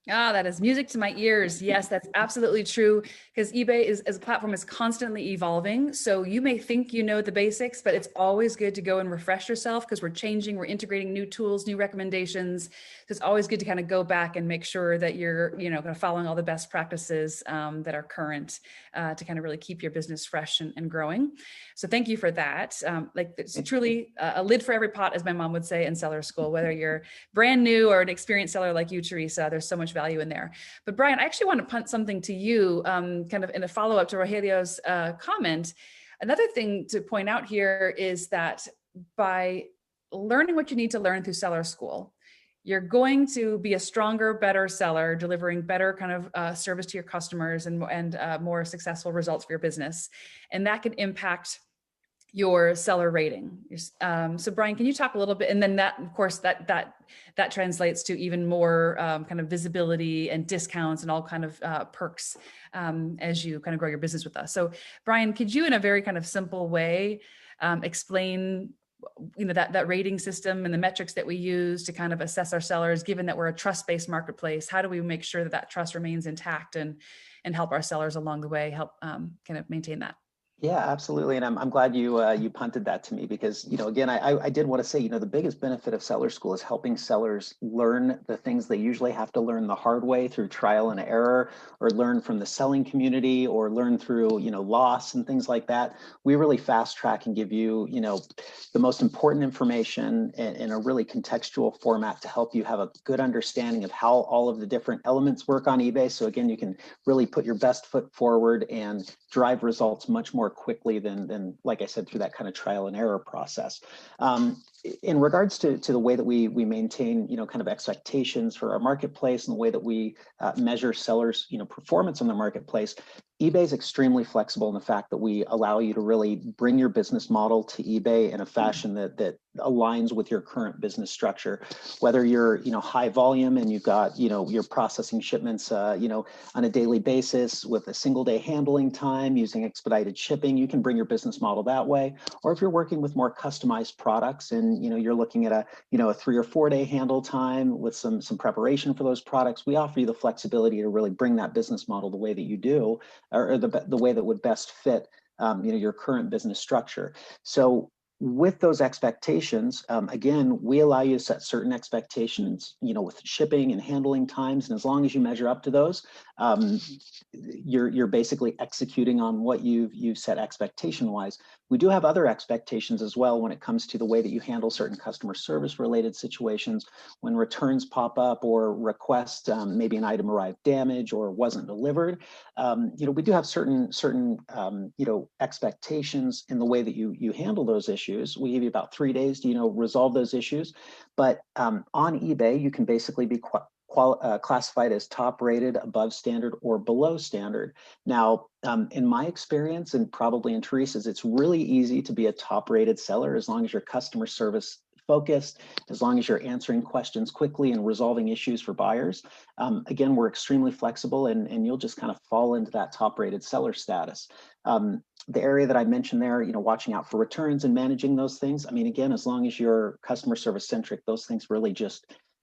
Ah, that is music to my ears. Yes, that's absolutely true. Because eBay as a platform is constantly evolving. So you may think you know the basics, but it's always good to go and refresh yourself because we're changing, we're integrating new tools, new recommendations. So it's always good to kind of go back and make sure that you're, kind of following all the best practices that are current to kind of really keep your business fresh and growing. So thank you for that. It's truly a lid for every pot, as my mom would say in seller school, whether you're brand new or an experienced seller like you, Teresa, there's so much value in there. But Brian, I actually want to punt something to you, kind of in a follow-up to Rogelio's comment. Another thing to point out here is that by learning what you need to learn through seller school, you're going to be a stronger, better seller, delivering better kind of service to your customers and more successful results for your business. And that can impact your seller rating. So Brian, can you talk a little bit? And then that, of course, that translates to even more kind of visibility and discounts and all kind of perks as you kind of grow your business with us. So Brian, could you in a very kind of simple way explain that rating system and the metrics that we use to kind of assess our sellers, given that we're a trust-based marketplace? How do we make sure that trust remains intact and help our sellers along the way, help kind of maintain that? Yeah, absolutely. And I'm glad you punted that to me because, again, I did want to say, the biggest benefit of seller school is helping sellers learn the things they usually have to learn the hard way through trial and error, or learn from the selling community, or learn through, loss and things like that. We really fast track and give you, the most important information in a really contextual format to help you have a good understanding of how all of the different elements work on eBay. So again, you can really put your best foot forward and drive results much more quickly than like I said, through that kind of trial and error process. In regards to the way that we maintain, kind of expectations for our marketplace and the way that we measure sellers, performance on the marketplace, eBay is extremely flexible in the fact that we allow you to really bring your business model to eBay in a fashion that aligns with your current business structure. Whether you're, high volume and you've got, you're processing shipments, on a daily basis with a single day handling time using expedited shipping, you can bring your business model that way. Or if you're working with more customized products and, you're looking at a 3 or 4 day handle time with some preparation for those products, we offer you the flexibility to really bring that business model the way that you do, or the way that would best fit, your current business structure. So with those expectations, again, we allow you to set certain expectations, with shipping and handling times. And as long as you measure up to those, you're basically executing on what you've set expectation wise. We do have other expectations as well when it comes to the way that you handle certain customer service related situations, when returns pop up or request, maybe an item arrived damaged or wasn't delivered. We do have certain expectations in the way that you handle those issues. We give you about 3 days to resolve those issues. But on eBay, you can basically be classified as top rated, above standard, or below standard. Now, in my experience, and probably in Teresa's, it's really easy to be a top rated seller as long as your customer service focused, as long as you're answering questions quickly and resolving issues for buyers. Again, we're extremely flexible, and you'll just kind of fall into that top rated seller status. The area that I mentioned there, watching out for returns and managing those things. I mean, again, as long as you're customer service centric, those things really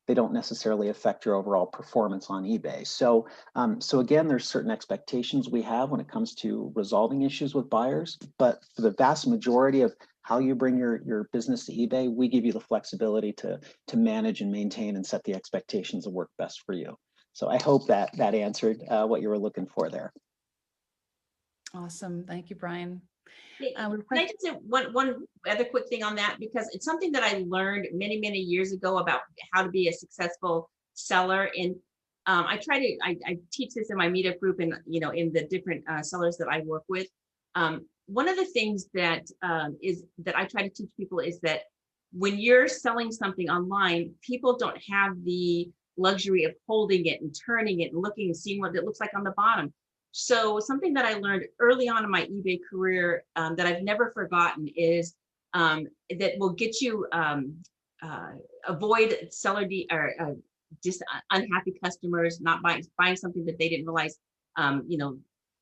they don't necessarily affect your overall performance on eBay. So again, there's certain expectations we have when it comes to resolving issues with buyers, but for the vast majority of how you bring your business to eBay, we give you the flexibility to manage and maintain and set the expectations that work best for you. So I hope that answered what you were looking for there. Awesome. Thank you, Brian. Can I just say one other quick thing on that? Because it's something that I learned many, many years ago about how to be a successful seller. And I teach this in my meetup group and, in the different sellers that I work with. One of the things that I try to teach people is that when you're selling something online, people don't have the luxury of holding it and turning it and looking and seeing what it looks like on the bottom. So something that I learned early on in my eBay career that I've never forgotten is that will get you avoid just unhappy customers not buying something that they didn't realize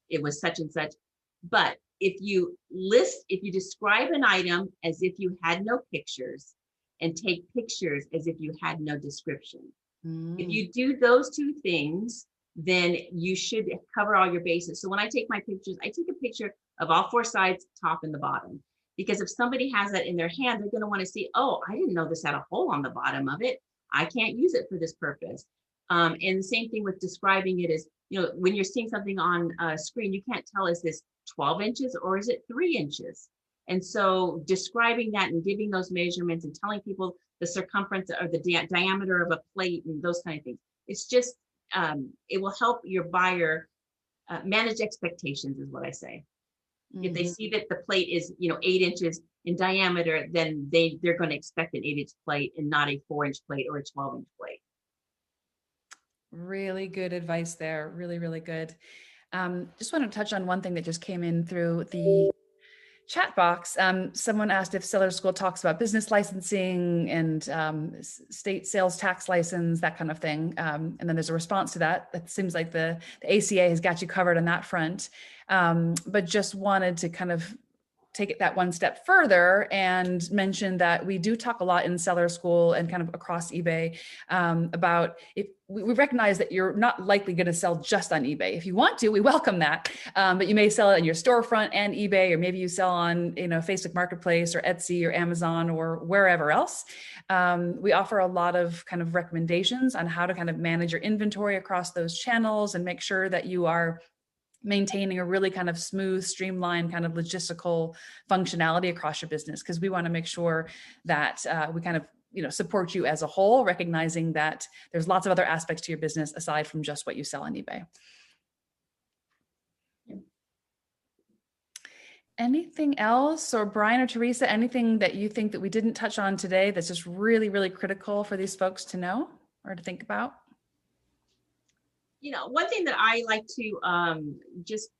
it was such and such. But if you describe an item as if you had no pictures and take pictures as if you had no description, if you do those two things, then you should cover all your bases. So when I take my pictures, I take a picture of all four sides, top and the bottom, because if somebody has that in their hand, they're going to want to see, oh, I didn't know this had a hole on the bottom of it. I can't use it for this purpose. And the same thing with describing it is, when you're seeing something on a screen, you can't tell, is this 12 inches or is it 3 inches? And so describing that and giving those measurements and telling people the circumference or the diameter of a plate and those kind of things, it's just, it will help your buyer manage expectations, is what I say. Mm-hmm. If they see that the plate is 8 inches in diameter, then they're going to expect an 8-inch plate and not a 4-inch plate or a 12-inch plate. Really good advice there. Really, really good. Just want to touch on one thing that just came in through the chat box. Someone asked if Seller School talks about business licensing and state sales tax license, that kind of thing. And then there's a response to that. That seems like the ACA has got you covered on that front. But just wanted to kind of take it that one step further and mention that we do talk a lot in Seller School and kind of across eBay about if we recognize that you're not likely going to sell just on eBay. If you want to, we welcome that, but you may sell it in your storefront and eBay, or maybe you sell on Facebook Marketplace or Etsy or Amazon or wherever else. We offer a lot of kind of recommendations on how to kind of manage your inventory across those channels and make sure that you are maintaining a really kind of smooth, streamlined kind of logistical functionality across your business, because we want to make sure that we kind of support you as a whole, recognizing that there's lots of other aspects to your business aside from just what you sell on eBay. Anything else, or Brian or Teresa, anything that you think that we didn't touch on today that's just really, really critical for these folks to know or to think about? One thing that I like to just,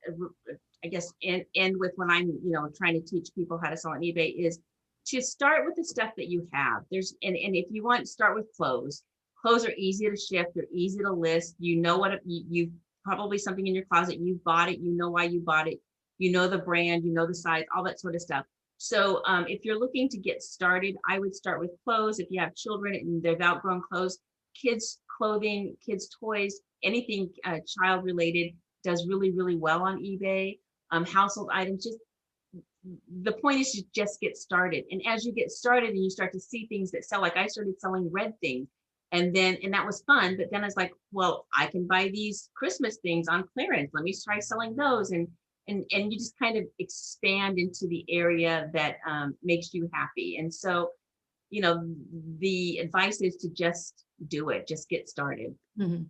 I guess, end with when I'm, trying to teach people how to sell on eBay is to start with the stuff that you have. And if you want, start with clothes. Clothes are easy to ship. They're easy to list. You've probably something in your closet. You bought it. You know why you bought it. You know the brand. You know the size. All that sort of stuff. So if you're looking to get started, I would start with clothes. If you have children and they've outgrown clothes, kids clothing, kids toys, anything child related does really, really well on eBay. Household items, just the point is to just get started. And as you get started and you start to see things that sell, like I started selling red things, and that was fun. But then I was like, well, I can buy these Christmas things on clearance. Let me try selling those. And you just kind of expand into the area that makes you happy. And so, the advice is to just do it, just get started. Mm-hmm.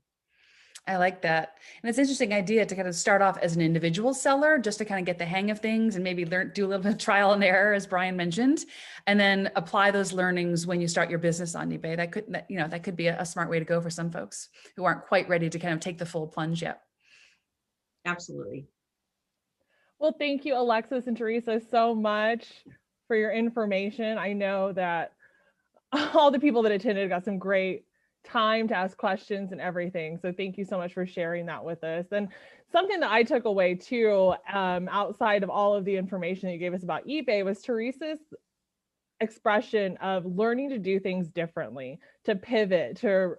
I like that. And it's an interesting idea to kind of start off as an individual seller, just to kind of get the hang of things and maybe do a little bit of trial and error, as Brian mentioned, and then apply those learnings when you start your business on eBay. That could be a smart way to go for some folks who aren't quite ready to kind of take the full plunge yet. Absolutely. Well, thank you, Alexis and Teresa, so much for your information. I know that all the people that attended got some great time to ask questions and everything. So thank you so much for sharing that with us. And something that I took away too, outside of all of the information that you gave us about eBay, was Teresa's expression of learning to do things differently, to pivot, to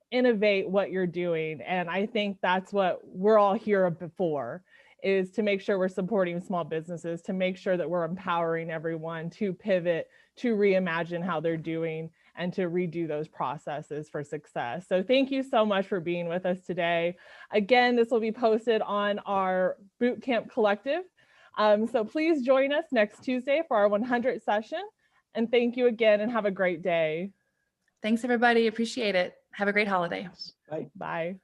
innovate what you're doing. And I think that's what we're all here for, is to make sure we're supporting small businesses, to make sure that we're empowering everyone to pivot, to reimagine how they're doing, and to redo those processes for success. So thank you so much for being with us today. Again, this will be posted on our Bootcamp Collective. So please join us next Tuesday for our 100th session. And thank you again, and have a great day. Thanks, everybody. Appreciate it. Have a great holiday. Bye. Bye.